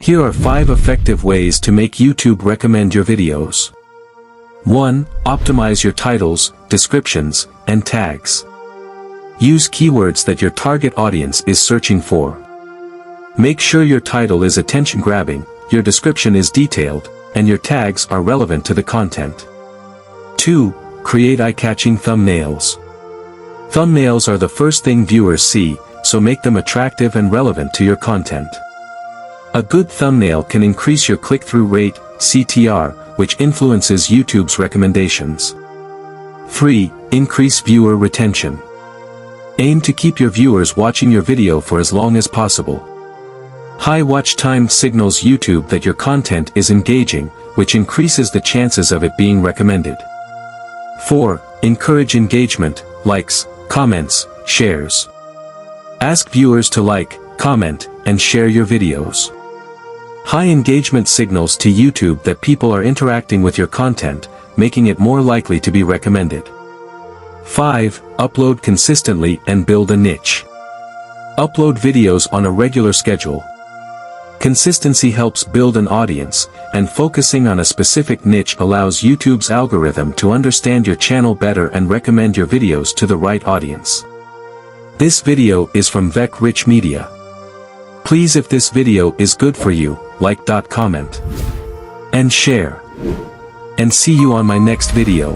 Here are 5 effective ways to make YouTube recommend your videos. 1. Optimize your titles, descriptions, and tags. Use keywords that your target audience is searching for. Make sure your title is attention-grabbing, your description is detailed, and your tags are relevant to the content. 2. Create eye-catching thumbnails. Thumbnails are the first thing viewers see, so make them attractive and relevant to your content. A good thumbnail can increase your click-through rate, CTR, which influences YouTube's recommendations. 3. Increase viewer retention. Aim to keep your viewers watching your video for as long as possible. High watch time signals YouTube that your content is engaging, which increases the chances of it being recommended. 4. Encourage engagement, likes, comments, shares. Ask viewers to like, comment, and share your videos. High engagement signals to YouTube that people are interacting with your content, making it more likely to be recommended. 5. Upload consistently and build a niche. Upload videos on a regular schedule. Consistency helps build an audience, and focusing on a specific niche allows YouTube's algorithm to understand your channel better and recommend your videos to the right audience. This video is from Vec Rich Media. Please, if this video is good for you, like, comment, and share. And see you on my next video.